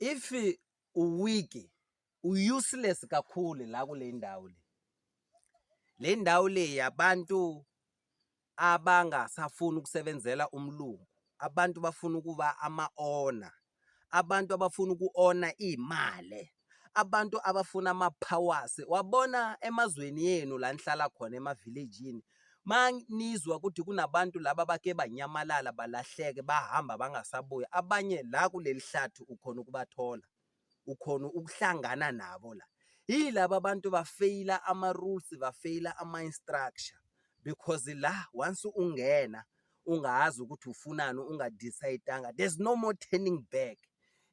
if uwiki useless kakhulu la kule ndawo le ndawo le yabantu abangasafuni ukusebenzela umlungu, abantu bafuna ukuba ama-owner, abantu abafuna uku-owner imali, abantu abafuna ama-powers. Wabona emazweni yenu la nihlala khona ema-village-ini, manizwa ukuthi kunabantu laba bake banyamalala balahleke bahamba bangasabuya, abanye la kuleli hlathi ukhona ukubathola, ukhona ukuhlangana nabo la. Yilaba abantu bafeyila ama-rules, bafeyila ama-instruction, because la once ungena ungazi ukuthi ufunani, ungadecide-anga, there's no more turning back.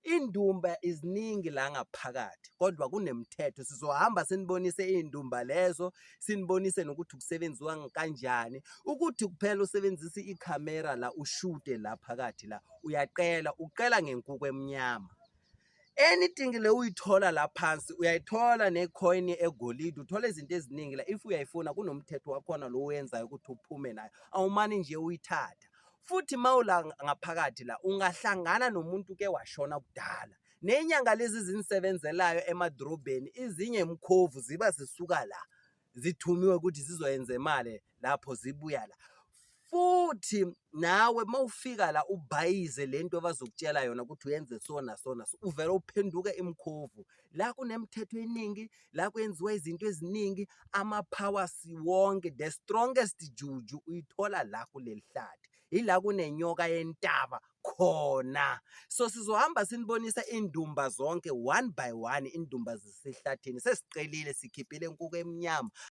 Indumba iziningi la ngaphakathi kodwa kunemithetho. Sizohamba sinibonise indumba lezo, sinibonise nokuthi kusebenziwa kanjani, ukuthi kuphela usebenzisa ikhamera la ushude la phakathi la uyaqela, uqela ngenkuku emnyama. Anything le uyithola la phansi uyayithola necoin egolide, uthola izinto eziningi la. If uyayifuna kunomthetho wakhona lo wenzayo ukuthi uphume nayo, awumani nje uyithatha. Futhi mawula ngaphakathi la ungahlangana nomuntu ke washona kudala. Nenyanga lezi zinisebenzelayo emadrobheni, izinye emkhovu ziba zisuka la zithumiwe ukuthi zizoyenza imali lapho zibuya la. Futhi nawe mawufika la ubhayize lento abazokutshela yona ukuthi uyenze so na so na so, uvela uphenduke imkhovu. La kunemithetho eningi, la kwenziwa izinto eziningi, ama-powers wonke, the strongest juju uyithola la kuleli hlathi. Ila kunenyoka yentaba khona. So sizohamba sinibonisa indumba zonke one by one, indumba zisehlathini. Sesiqelile sikhiphile inkuku emnyama.